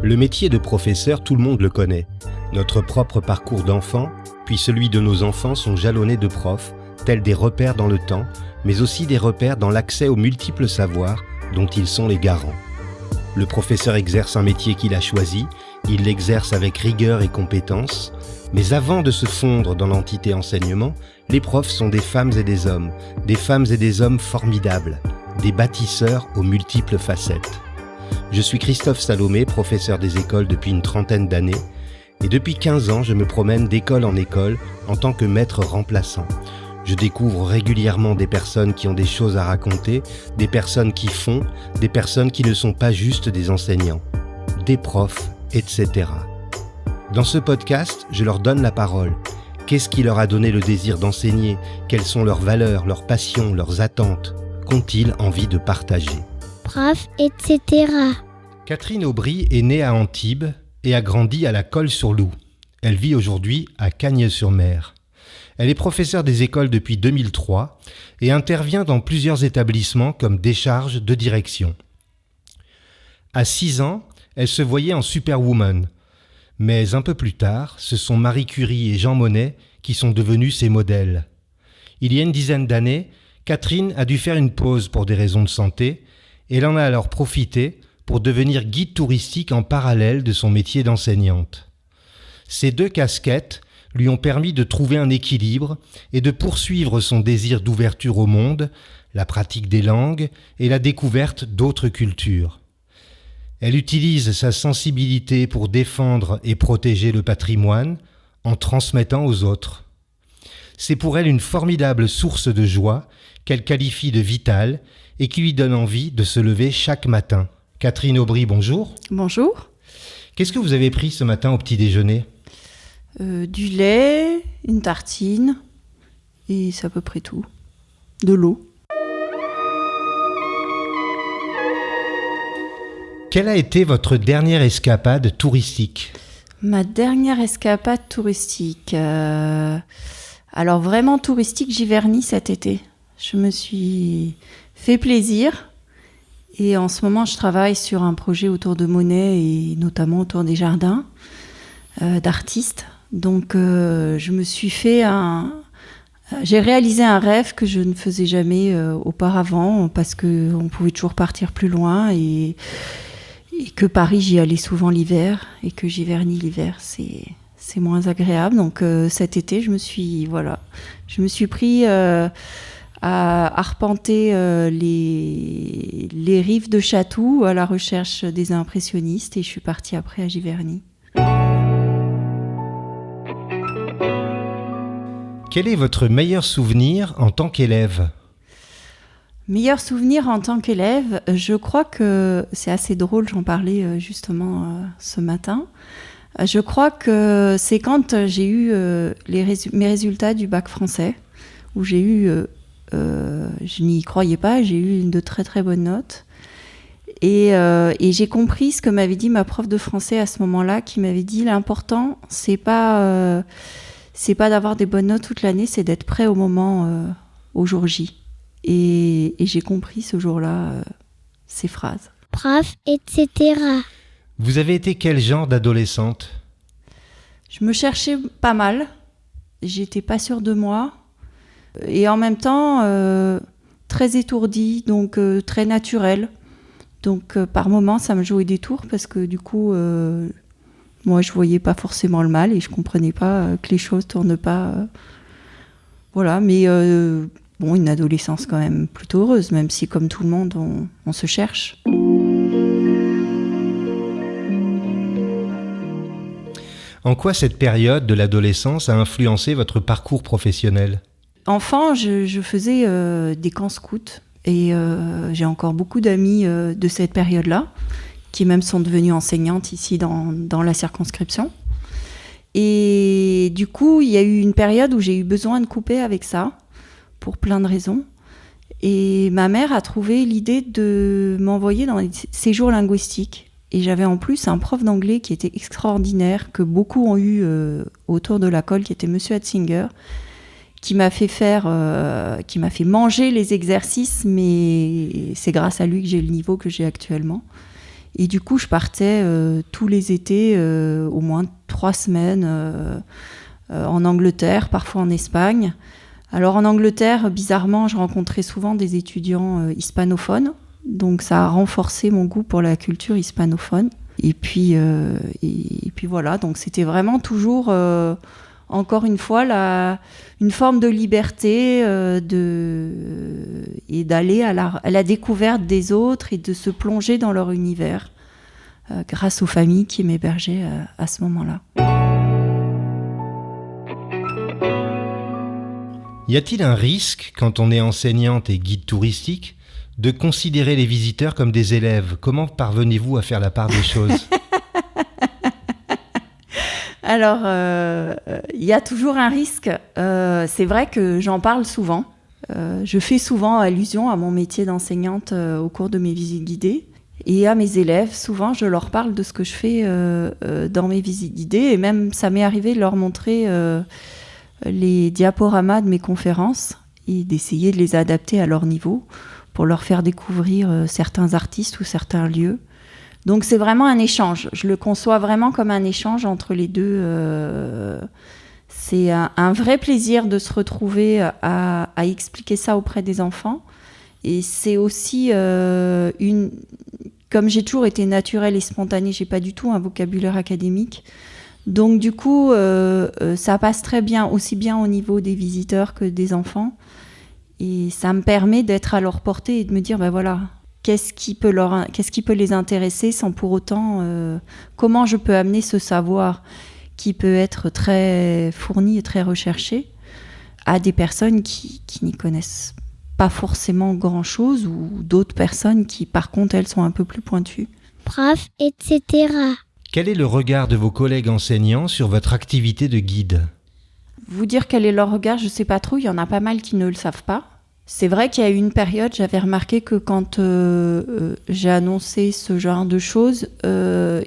Le métier de professeur, tout le monde le connaît. Notre propre parcours d'enfant, puis celui de nos enfants sont jalonnés de profs, tels des repères dans le temps, mais aussi des repères dans l'accès aux multiples savoirs dont ils sont les garants. Le professeur exerce un métier qu'il a choisi, il l'exerce avec rigueur et compétence, mais avant de se fondre dans l'entité enseignement, les profs sont des femmes et des hommes formidables, des bâtisseurs aux multiples facettes. Je suis Christophe Salomé, professeur des écoles depuis une trentaine d'années, et depuis 15 ans, je me promène d'école en école en tant que maître remplaçant. Je découvre régulièrement des personnes qui ont des choses à raconter, des personnes qui font, des personnes qui ne sont pas juste des enseignants, des profs, etc. Dans ce podcast, je leur donne la parole. Qu'est-ce qui leur a donné le désir d'enseigner ? Quelles sont leurs valeurs, leurs passions, leurs attentes ? Qu'ont-ils envie de partager ? Prof, etc. Catherine Aubry est née à Antibes et a grandi à la Colle-sur-Loup. Elle vit aujourd'hui à Cagnes-sur-Mer. Elle est professeure des écoles depuis 2003 et intervient dans plusieurs établissements comme décharge de direction. À 6 ans, elle se voyait en superwoman. Mais un peu plus tard, ce sont Marie Curie et Jean Monnet qui sont devenus ses modèles. Il y a une dizaine d'années, Catherine a dû faire une pause pour des raisons de santé et elle en a alors profité pour devenir guide touristique en parallèle de son métier d'enseignante. Ces deux casquettes lui ont permis de trouver un équilibre et de poursuivre son désir d'ouverture au monde, la pratique des langues et la découverte d'autres cultures. Elle utilise sa sensibilité pour défendre et protéger le patrimoine en transmettant aux autres. C'est pour elle une formidable source de joie qu'elle qualifie de vitale et qui lui donne envie de se lever chaque matin. Catherine Aubry, bonjour. Bonjour. Qu'est-ce que vous avez pris ce matin au petit déjeuner ? Du lait, une tartine, et c'est à peu près tout. De l'eau. Quelle a été votre dernière escapade touristique ? Ma dernière escapade touristique. Alors vraiment touristique, Giverny cet été. Je me suis fait plaisir. Et en ce moment, je travaille sur un projet autour de Monet et notamment autour des jardins d'artistes. Donc, je me suis fait j'ai réalisé un rêve que je ne faisais jamais auparavant parce qu'on pouvait toujours partir plus loin et que Paris, j'y allais souvent l'hiver et que Giverny l'hiver, c'est moins agréable. Donc, cet été, je me suis pris à arpenter les rives de Chatou à la recherche des impressionnistes et je suis partie après à Giverny. Quel est votre meilleur souvenir en tant qu'élève ? Meilleur souvenir en tant qu'élève, je crois que c'est assez drôle, j'en parlais justement ce matin. Je crois que c'est quand j'ai eu mes résultats du bac français, où j'ai eu, je n'y croyais pas, j'ai eu de très très bonnes notes. Et j'ai compris ce que m'avait dit ma prof de français à ce moment-là, qui m'avait dit l'important, c'est pas d'avoir des bonnes notes toute l'année, c'est d'être prêt au moment, au jour J. Et j'ai compris ce jour-là ces phrases. Prof, etc. Vous avez été quel genre d'adolescente ? Je me cherchais pas mal. J'étais pas sûre de moi. Et en même temps, très étourdie, donc très naturelle. Donc par moments, ça me jouait des tours parce que du coup, moi, je voyais pas forcément le mal et je comprenais pas que les choses tournent pas. Voilà, mais une adolescence quand même plutôt heureuse, même si comme tout le monde, on se cherche. En quoi cette période de l'adolescence a influencé votre parcours professionnel ? Enfant, je faisais des camps scouts et j'ai encore beaucoup d'amis de cette période-là qui même sont devenues enseignantes ici dans la circonscription. Et du coup, il y a eu une période où j'ai eu besoin de couper avec ça pour plein de raisons. Et ma mère a trouvé l'idée de m'envoyer dans les séjours linguistiques. Et j'avais en plus un prof d'anglais qui était extraordinaire, que beaucoup ont eu autour de la colle, qui était Monsieur Hatzinger, qui m'a fait manger les exercices, mais c'est grâce à lui que j'ai le niveau que j'ai actuellement. Et du coup, je partais tous les étés, au moins 3 semaines en Angleterre, parfois en Espagne. Alors en Angleterre, bizarrement, je rencontrais souvent des étudiants hispanophones. Donc ça a renforcé mon goût pour la culture hispanophone. Et puis voilà, donc c'était vraiment toujours, encore une fois, une forme de liberté et d'aller à la découverte des autres et de se plonger dans leur univers grâce aux familles qui m'hébergeaient à ce moment-là. Y a-t-il un risque, quand on est enseignante et guide touristique, de considérer les visiteurs comme des élèves ? Comment parvenez-vous à faire la part des choses ? Alors, il y a toujours un risque. C'est vrai que j'en parle souvent. Je fais souvent allusion à mon métier d'enseignante au cours de mes visites guidées. Et à mes élèves, souvent, je leur parle de ce que je fais dans mes visites guidées. Et même, ça m'est arrivé de leur montrer les diaporamas de mes conférences et d'essayer de les adapter à leur niveau pour leur faire découvrir certains artistes ou certains lieux. Donc c'est vraiment un échange. Je le conçois vraiment comme un échange entre les deux. C'est un vrai plaisir de se retrouver à expliquer ça auprès des enfants. Et c'est aussi comme j'ai toujours été naturelle et spontanée, j'ai pas du tout un vocabulaire académique. Donc du coup, ça passe très bien, aussi bien au niveau des visiteurs que des enfants. Et ça me permet d'être à leur portée et de me dire, ben voilà, qu'est-ce qui peut les intéresser sans pour autant... comment je peux amener ce savoir qui peut être très fourni et très recherché à des personnes qui n'y connaissent pas forcément grand-chose ou d'autres personnes qui, par contre, elles sont un peu plus pointues. Bref, etc. Quel est le regard de vos collègues enseignants sur votre activité de guide ? Vous dire quel est leur regard, je ne sais pas trop. Il y en a pas mal qui ne le savent pas. C'est vrai qu'il y a eu une période, j'avais remarqué que quand j'ai annoncé ce genre de choses, je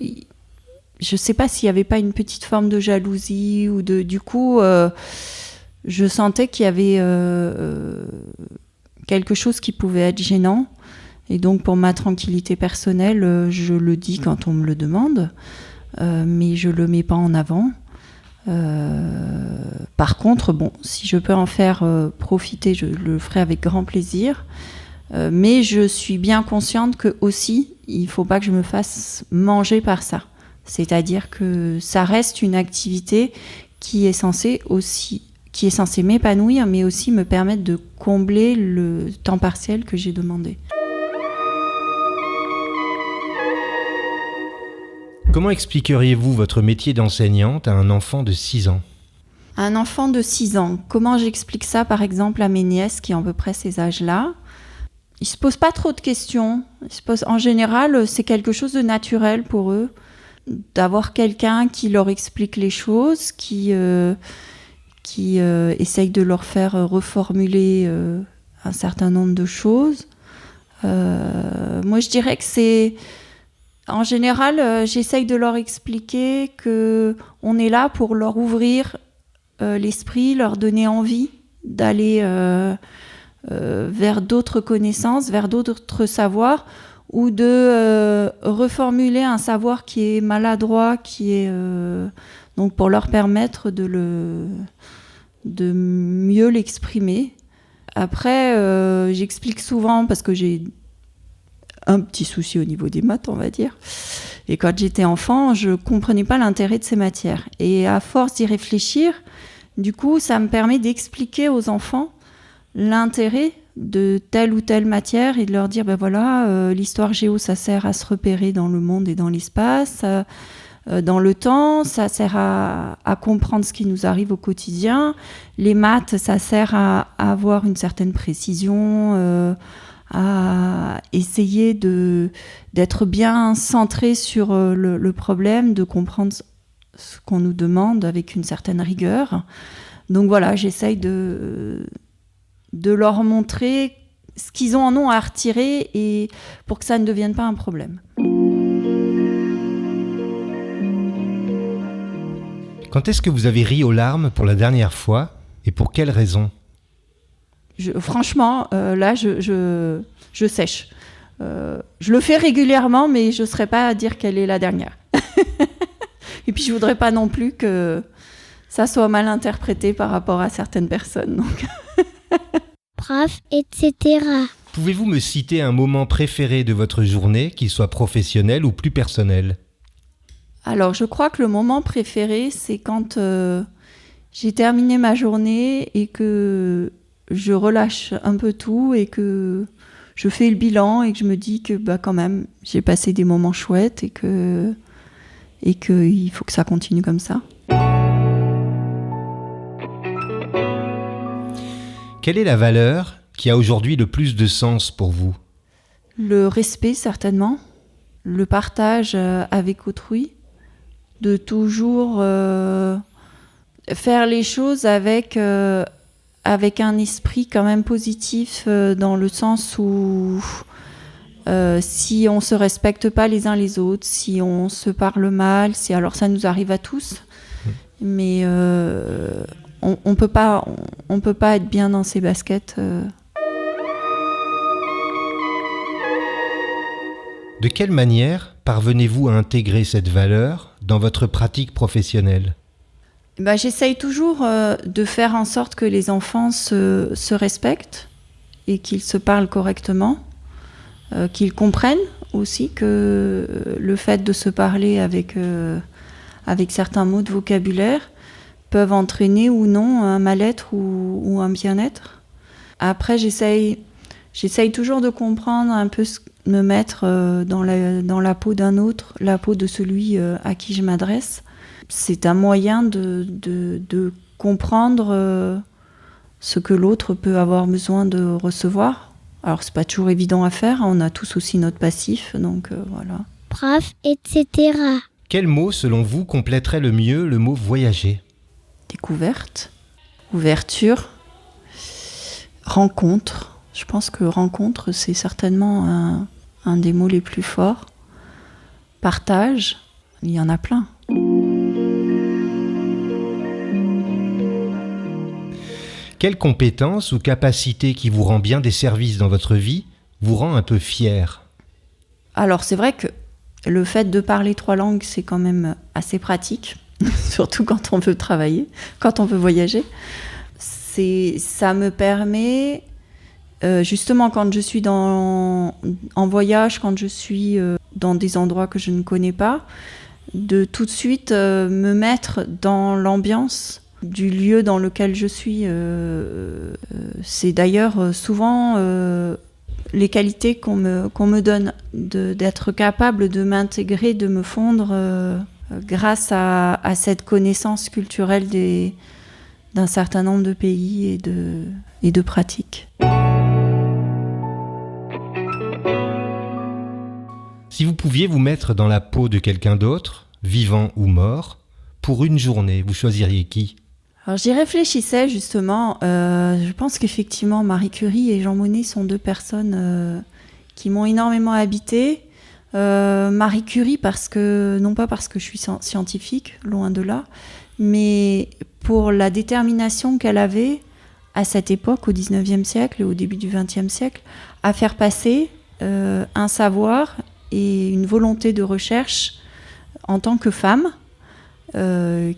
ne sais pas s'il n'y avait pas une petite forme de jalousie ou du coup, je sentais qu'il y avait quelque chose qui pouvait être gênant. Et donc, pour ma tranquillité personnelle, je le dis quand on me le demande, mais je ne le mets pas en avant. Par contre, bon, si je peux en faire profiter, je le ferai avec grand plaisir. Mais je suis bien consciente que aussi, il ne faut pas que je me fasse manger par ça. C'est-à-dire que ça reste une activité qui est censée m'épanouir, mais aussi me permettre de combler le temps partiel que j'ai demandé. Comment expliqueriez-vous votre métier d'enseignante à un enfant de 6 ans ? Un enfant de 6 ans, comment j'explique ça par exemple à mes nièces qui ont à peu près ces âges-là ? Ils ne se posent pas trop de questions. En général, c'est quelque chose de naturel pour eux, d'avoir quelqu'un qui leur explique les choses, qui essaye de leur faire reformuler un certain nombre de choses. Moi, je dirais que c'est... En général, j'essaye de leur expliquer qu'on est là pour leur ouvrir l'esprit, leur donner envie d'aller vers d'autres connaissances, vers d'autres savoirs, ou de reformuler un savoir qui est maladroit, donc pour leur permettre de mieux l'exprimer. Après, j'explique souvent, parce que j'ai un petit souci au niveau des maths, on va dire. Et quand j'étais enfant, je ne comprenais pas l'intérêt de ces matières. Et à force d'y réfléchir, du coup, ça me permet d'expliquer aux enfants l'intérêt de telle ou telle matière et de leur dire, ben voilà, l'histoire géo, ça sert à se repérer dans le monde et dans l'espace, dans le temps, ça sert à comprendre ce qui nous arrive au quotidien. Les maths, ça sert à avoir une certaine précision, à essayer d'être bien centré sur le problème, de comprendre ce qu'on nous demande avec une certaine rigueur. Donc voilà, j'essaye de leur montrer ce qu'ils en ont à retirer et pour que ça ne devienne pas un problème. Quand est-ce que vous avez ri aux larmes pour la dernière fois et pour quelle raison ? Franchement, là, je sèche. Je le fais régulièrement, mais je ne saurais pas à dire quelle est la dernière. Et puis, je ne voudrais pas non plus que ça soit mal interprété par rapport à certaines personnes. Donc. Prof, etc. Pouvez-vous me citer un moment préféré de votre journée, qu'il soit professionnel ou plus personnel ? Alors, je crois que le moment préféré, c'est quand j'ai terminé ma journée et que je relâche un peu tout et que je fais le bilan et que je me dis que quand même, j'ai passé des moments chouettes et qu'il faut que ça continue comme ça. Quelle est la valeur qui a aujourd'hui le plus de sens pour vous ? Le respect, certainement. Le partage avec autrui. De toujours faire les choses avec un esprit quand même positif, dans le sens où si on ne se respecte pas les uns les autres, si on se parle mal, alors ça nous arrive à tous, mais on peut pas être bien dans ses baskets. De quelle manière parvenez-vous à intégrer cette valeur dans votre pratique professionnelle ? J'essaye toujours de faire en sorte que les enfants se respectent et qu'ils se parlent correctement, qu'ils comprennent aussi que le fait de se parler avec certains mots de vocabulaire peuvent entraîner ou non un mal-être ou un bien-être. Après, j'essaye toujours de comprendre un peu, me mettre dans la peau d'un autre, la peau de celui à qui je m'adresse. C'est un moyen de comprendre ce que l'autre peut avoir besoin de recevoir. Alors, c'est pas toujours évident à faire, on a tous aussi notre passif, donc voilà. Prof, etc. Quel mot, selon vous, compléterait le mieux le mot voyager ? Découverte, ouverture, rencontre. Je pense que rencontre, c'est certainement un des mots les plus forts. Partage, il y en a plein. Quelle compétence ou capacité qui vous rend bien des services dans votre vie vous rend un peu fier ? Alors, c'est vrai que le fait de parler 3 langues, c'est quand même assez pratique, surtout quand on veut travailler, quand on veut voyager. Ça me permet, justement, quand je suis en voyage, quand je suis dans des endroits que je ne connais pas, de tout de suite me mettre dans l'ambiance du lieu dans lequel je suis. C'est d'ailleurs souvent les qualités qu'on me donne, d'être capable de m'intégrer, de me fondre grâce à cette connaissance culturelle d'un certain nombre de pays et de pratiques. Si vous pouviez vous mettre dans la peau de quelqu'un d'autre, vivant ou mort, pour une journée, vous choisiriez qui ? Alors j'y réfléchissais justement, je pense qu'effectivement Marie Curie et Jean Monnet sont 2 personnes qui m'ont énormément habitée. Marie Curie non pas parce que je suis scientifique, loin de là, mais pour la détermination qu'elle avait à cette époque, au 19e siècle et au début du 20e siècle, à faire passer un savoir et une volonté de recherche en tant que femme,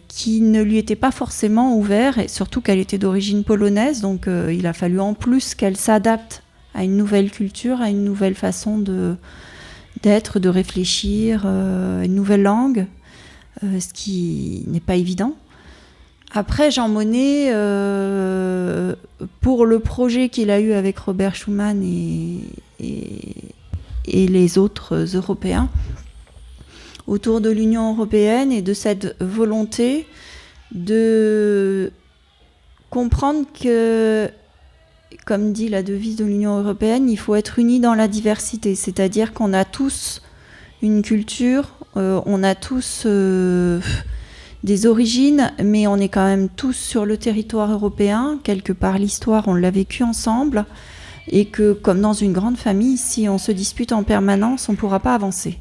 qui ne lui était pas forcément ouvert, et surtout qu'elle était d'origine polonaise, donc il a fallu en plus qu'elle s'adapte à une nouvelle culture, à une nouvelle façon d'être, de réfléchir, une nouvelle langue, ce qui n'est pas évident. Après, Jean Monnet, pour le projet qu'il a eu avec Robert Schuman et les autres Européens, autour de l'Union européenne et de cette volonté de comprendre que, comme dit la devise de l'Union européenne, il faut être unis dans la diversité, c'est-à-dire qu'on a tous une culture, on a tous des origines, mais on est quand même tous sur le territoire européen, quelque part l'histoire on l'a vécu ensemble, et que comme dans une grande famille, si on se dispute en permanence, on ne pourra pas avancer.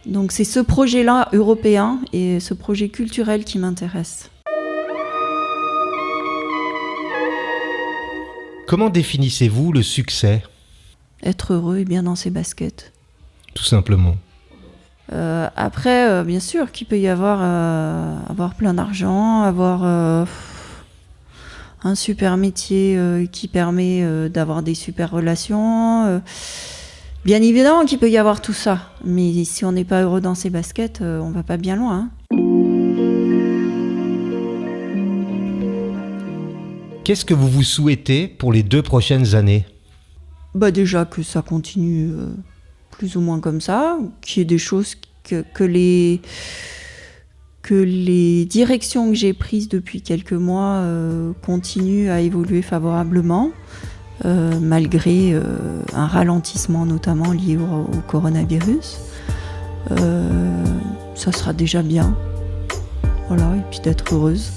Donc c'est ce projet-là européen et ce projet culturel qui m'intéresse. Comment définissez-vous le succès ? être heureux et bien dans ses baskets. Tout simplement. Après, bien sûr qu'il peut y avoir plein d'argent, avoir un super métier qui permet d'avoir des super relations. Bien évidemment qu'il peut y avoir tout ça, mais si on n'est pas heureux dans ses baskets, on va pas bien loin. Qu'est-ce que vous vous souhaitez pour les 2 prochaines années ? Déjà que ça continue plus ou moins comme ça, qu'il y ait des choses que les directions que j'ai prises depuis quelques mois continuent à évoluer favorablement, malgré un ralentissement notamment lié au coronavirus. Ça sera déjà bien. Voilà, et puis d'être heureuse.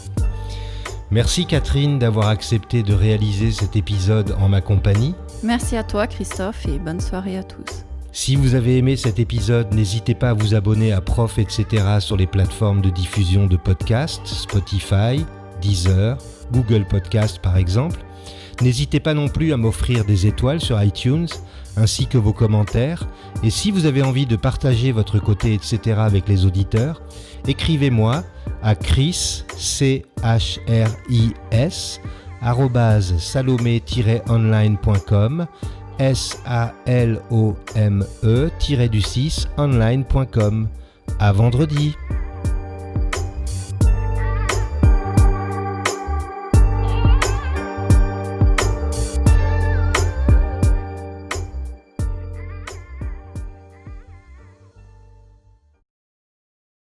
Merci Catherine d'avoir accepté de réaliser cet épisode en ma compagnie. Merci à toi Christophe et bonne soirée à tous. Si vous avez aimé cet épisode, n'hésitez pas à vous abonner à Prof, etc. sur les plateformes de diffusion de podcasts, Spotify, Deezer, Google Podcast par exemple. N'hésitez pas non plus à m'offrir des étoiles sur iTunes, ainsi que vos commentaires. Et si vous avez envie de partager votre côté, etc. avec les auditeurs, écrivez-moi à chris, CHRIS, @salomé-online.com, SALOME-online.com. À vendredi.